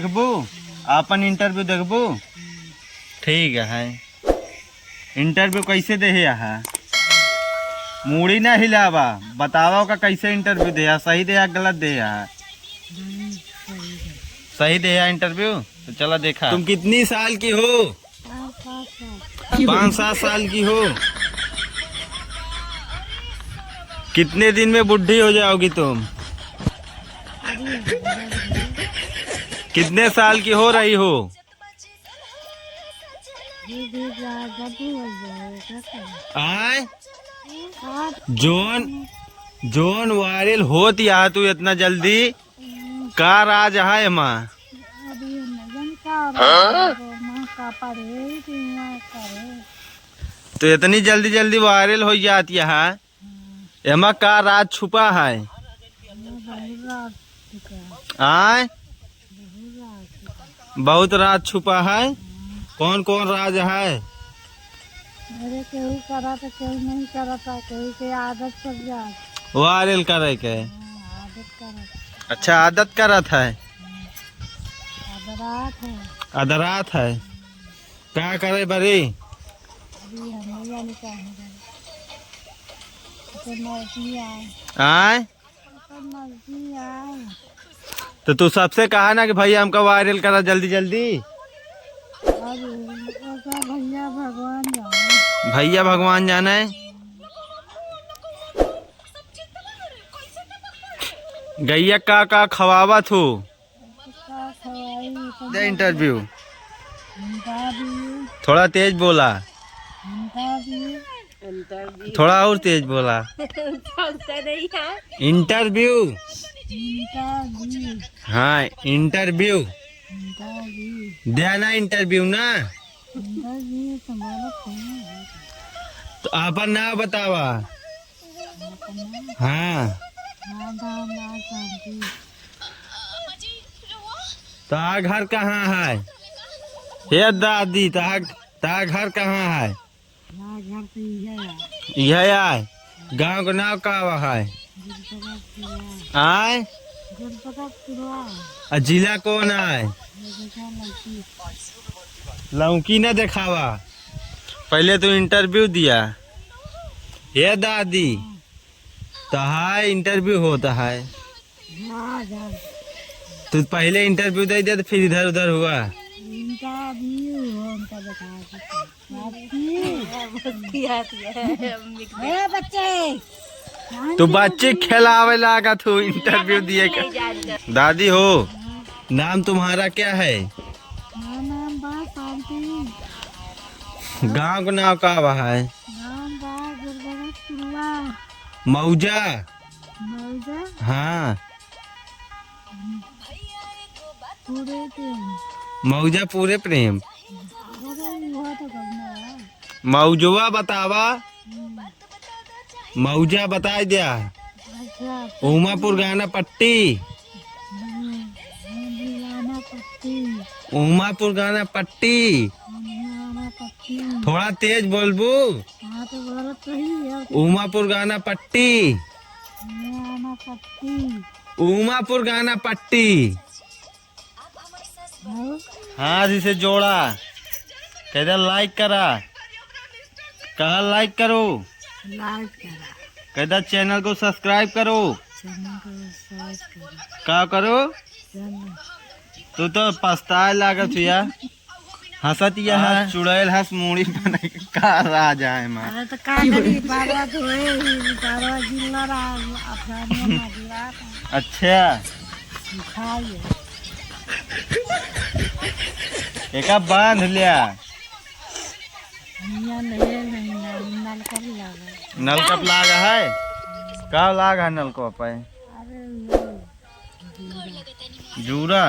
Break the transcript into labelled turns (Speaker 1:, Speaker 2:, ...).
Speaker 1: देखबू अपन इंटरव्यू देखबू। ठीक है, इंटरव्यू कैसे दे है? मूड़ी ना हिलावा, बतावा का कैसे इंटरव्यू दे, सही दे गलत दे है? सही दे इंटरव्यू। तो चला देखा। तुम कितनी साल की हो? 5-7 साल की हो। कितने दिन में बुढ़ी हो जाओगी तुम? कितने साल की हो रही हो? आए जोन वायरल होत या तू इतना जल्दी का राज है माँ? तो इतनी जल्दी जल्दी वायरल हो जाती है, एमा का राज छुपा है? आए बहुत राज छुपा है। कौन कौन राज है?
Speaker 2: मेरे केहू करा तो केहू नहीं करता, केहू के आदत पड़ जाए
Speaker 1: वायरल करे के।
Speaker 2: आदत करा।
Speaker 1: अच्छा आदत करत है,
Speaker 2: आदरात है।
Speaker 1: अदरात है। क्या करे बरी?
Speaker 2: अभी हमें नहीं चाहिए तो मर्जी आए,
Speaker 1: आए
Speaker 2: तो मर्जी आए।
Speaker 1: तो तू सबसे कहा ना कि भैया हमका वायरल करा जल्दी जल्दी।
Speaker 2: भैया भगवान जाने।
Speaker 1: भैया भगवान जाने। गैया का खवावा थू? इंटरव्यू थोड़ा तेज बोला, थोड़ा और तेज बोला। इंटरव्यू। हाँ इंटरव्यू देना, इंटरव्यू ना। तो आपन नाम बतावा। हाँ तार घर कहाँ है? हे दादी तार घर कहाँ है? यह आए गाँव का नाम का है? आए जिला कौन है? लौकी न दिखावा, पहले तो इंटरव्यू दिया। ये दादी तो है इंटरव्यू होता है, तो पहले इंटरव्यू दे दिया तो फिर इधर उधर हुआ। तो बच्चे खिलावे लागा तू इंटरव्यू दिए का। दादी हो, नाम तुम्हारा क्या है? गांव का नाम का है? मौजा। हाँ मौजा पूरे प्रेम। मौजवा बतावा, मौजा बता दिया। उमापुर गाना पट्टी, उमापुर गाना पट्टी। थोड़ा तेज बोलबू। उमापुर गाना पट्टी, उमापुर गाना पट्टी। हाँ जिसे जोड़ा कहता लाइक करा, कहा लाइक करो, कहता चैनल को सब्सक्राइब करो। क्या करो? तू तो पछताए लागत हुआ, हंसत यह चुड़ैल हंस मूड़ी बने का राजा है माँ।
Speaker 2: अरे तो का करी बाबा तो है बाबा जिला
Speaker 1: अच्छा एक बांध लिया। नलकप लागा है? का लागा है नलकप है? जूरा।